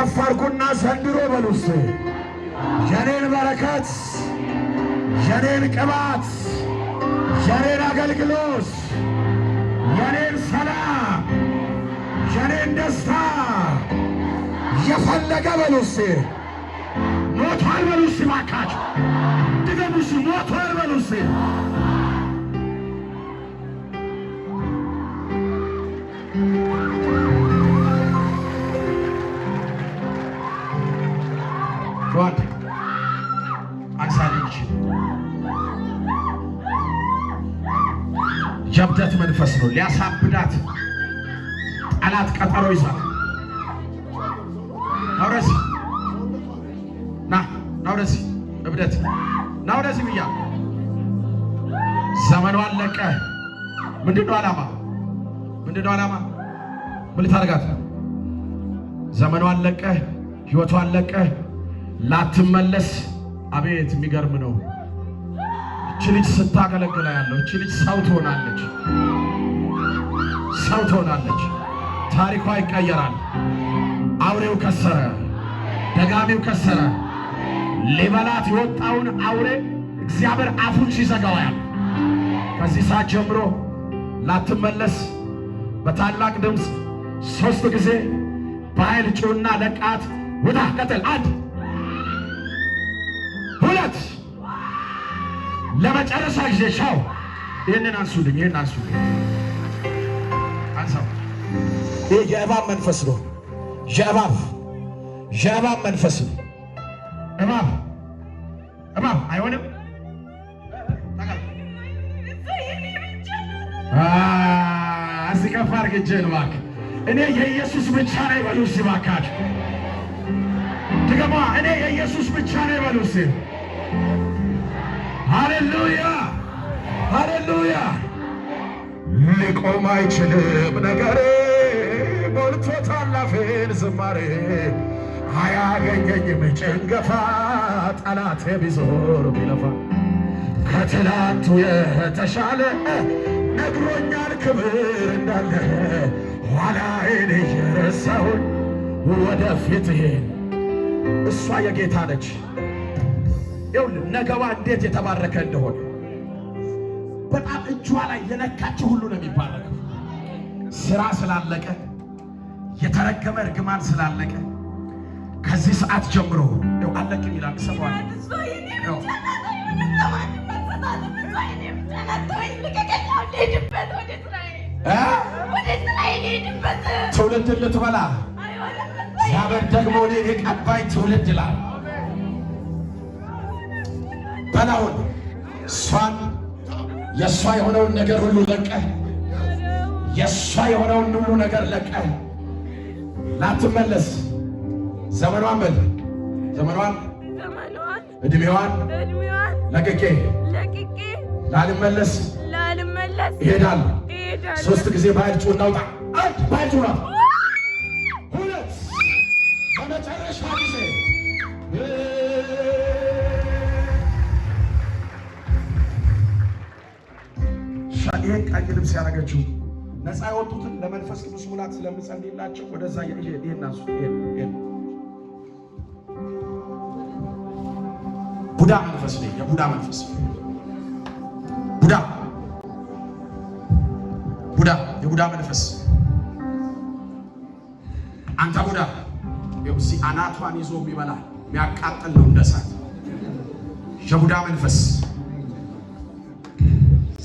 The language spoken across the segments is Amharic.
አፋርኩና ዘንድሮ በሉስ የኔን በረከት የኔን ቅባት የኔን አገልግሎት የኔን ሰላም የኔን ደስታ የፈለገ በሉስ ሞቷል በሉስ ባካችሁ ድገሙስ ሞቷል በሉስ God አንሳልኝ ጀብደት መንፈስ ነው ሊያሳብዳት ጠላት ቀጠሮ ይዟል ናውረሲ ናውረሲ እብደት ናውረሲ ብያ ዘመኑ አለቀ ምንድነው ዓላማ ምን ልታረጋት ዘመኑ አለቀ ህይወቱ አለቀ ላትመለስ አቤት የሚገርም ነው እቺ ልጅ ስታገለግላ ያለው እቺ ልጅ ሰው ትሆናለች ታሪኳ ይቀየራል አውሬው ከሰረ ደጋሚው ከሰረ ሊበላት የወጣውን አውሬ እግዚአብሔር አፉን ሲዘጋዋል ከዚህ ሰዓት ጀምሮ ላትመለስ በታላቅ ድምፅ 3 ጊዜ በኃይል ጩና ለቃት ውጣ ቀጥል 1 2 ለመጨረሻ ጊዜ ሻው ይሄንን አንሱልኝ አንሳው ይሄ የእባብ መንፈስ ነው የእባብ መንፈስ ነው እባብ አይሆንም አስከፋር ግጄን ባክ እኔ የኢየሱስ ብቻ ነኝ በሉስ ባካችሁ ድገማ እኔ የኢየሱስ ብቻ ነኝ በሉስ ሃሌሉያ ሊቆም አይችልም ነገሬ ሞልቶታል አፌን ዝማሬ አያገኘኝም ጭንገፋ ጠላቴ ቢዞር ቢለፋ ከትላንቱ የተሻለ ነግሮኛል ክብር እንዳለ ኋላዬን እየረሳሁኝ ወደፊት እሷ የጌታ ነች ይኸውልህ ነገዋ እንዴት የተባረከ እንደሆነ በጣም እጇ ላይ የነካችው ሁሉ ነው የሚባረከው ስራ ስላለቀ የተረገመ እርግማን ስላለቀ ከዚህ ሰዓት ጀምሮ ነው አለቅም ይላል ሰማው ትውልድ ልትበላ እግዚአብሔር ደግሞ እኔን የቀባኝ ትውልድ ይላል በላውን እሷን የእሷ የሆነውን ነገር ሁሉ ለቀህ የእሷ የሆነውን ሁሉ ነገር ለቀህ ላትመለስ ዘመኗን እድሜዋን ለቅቄ ላልመለስ ይሄዳል 3 ጊዜ በኃይል ጩና ውጣ 1 በኃይል ጩና 2 በመጨረሻ ጊዜ ይሄን ቀይ ልብስ ያደረገችው ነፃ ያወጡትን ለመንፈስ ቅዱስ ሙላት ስለምጸልይላቸው ወደዛ ይሄናሱ ቡዳ መንፈስ ነው የቡዳ መንፈስ የቡዳ መንፈስ አንተ ቡዳ የውሲ አናቷን ይዞ የሚበላ የሚያቃጥል ነው እንደሳት የቡዳ መንፈስ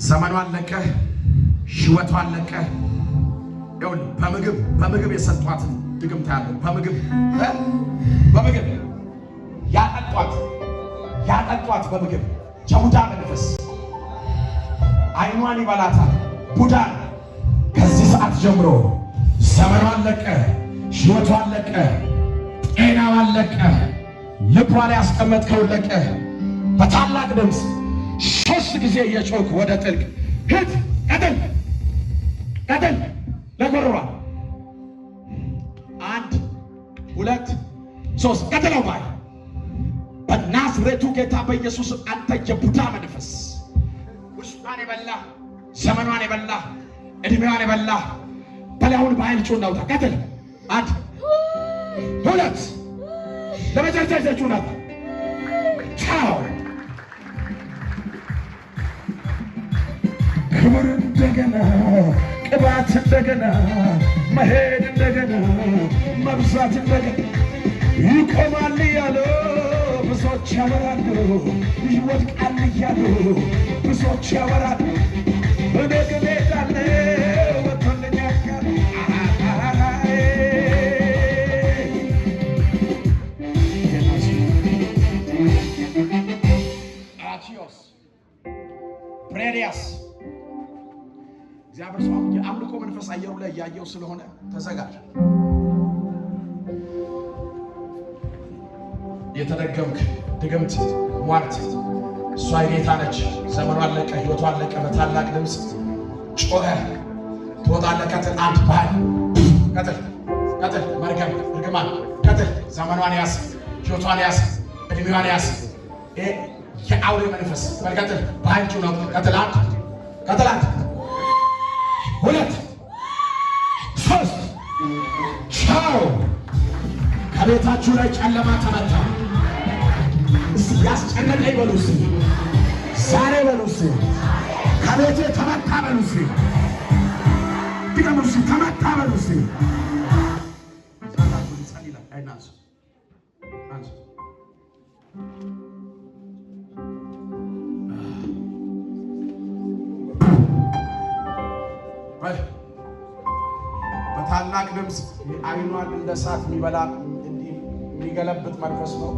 ዘመኗን ለቀህ ህይወቷን ለቀህ ይኸውልህ በምግብ የሰጧትን ድግምት ያለው በምግብ ያጠጧት በምግብ የቡዳ መንፈስ አይኗን ይበላታል ቡዳ ከዚህ ሰዓት ጀምሮ ዘመኗን ለቀህ ህይወቷን ለቀህ ጤናዋን ለቀህ ልቧ ላይ ያስቀመጥከውን ለቀህ በታላቅ ድምፅ 3 ጊዜ የጮክ ወደ ጥልቅ ሂድ ቀጥል ለጎረዋ 1 2 3 ቀጥለው ባይ በናዝሬቱ ጌታ በኢየሱስ አንተ የቡዳ መንፈስ ውስጧን የበላ ዘመኗን የበላ እድሜዋን የበላ በላውን በኃይል ጩና ውጣ ቀጥል 1 ሁለት ለመጨረሻ ይዛችሁ ናት። ቻው ክብር እንደገና ቅባት እንደገና መሄድ እንደገና መብዛት እንደገና ይቆማል እያሉ ብዙዎች ያወራሉ። ይወድቃል እያሉ ብዙዎች ያወራሉ። እኔ ግን ሄዳለሁ ወጥቶልኛ ቃል አቲዮስ ፕሬዲያስ እግዚአብሔር ሰው የአምልኮ መንፈስ አየሩ ላይ ያየው ስለሆነ ተዘጋጅ። የተደገምክ ድግምት ሟርት እሷ የጌታ ነች። ዘመኗ አለቀ፣ ሕይወቷ አለቀ። በታላቅ ድምፅ ጮኸ ትወጣለህ። ቀጥል። አንድ ባህል ቀጥል፣ ቀጥል። መርገም እርግማን ቀጥል። ዘመኗን ያዝ፣ ሕይወቷን ያዝ፣ ዕድሜዋን ያዝ። የአውሬ መንፈስ ቀጥል። ባህል ነው። ቀጥል። አንድ ቀጥል። አንድ ሁለት ሶስት ቻው። ከቤታችሁ ላይ ጨለማ ተመታ። ያስጨነቀኝ በሉ እስኪ ዛሬ በሉ እስኪ ከቤቴ ተመታ በሉ እስኪ ድገሙ እስኪ ተመታ በሉ እስኪ በታላቅ ድምፅ አይኗን እንደ እሳት የሚበላ የሚገለብጥ መንፈስ ነው።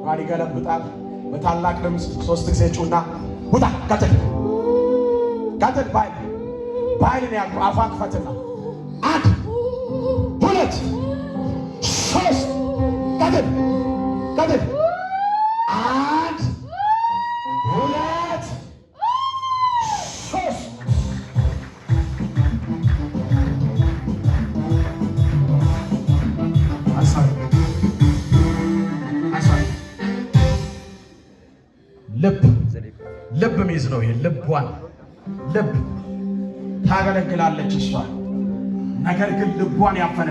ማን ይገለብጣል? በታላቅ ድምፅ 3 ጊዜ ጩና ውጣ። ቀጥል፣ ቀጥል። ባይልን ያልኩ አፏን ክፈትና 1 2 3 ቀጥል፣ ቀጥል። 1 2 3 ልብ ሚዝ ነው። ይሄ ልቧን ልብ ታገለግላለች እሷ። ነገር ግን ልቧን ያፈነ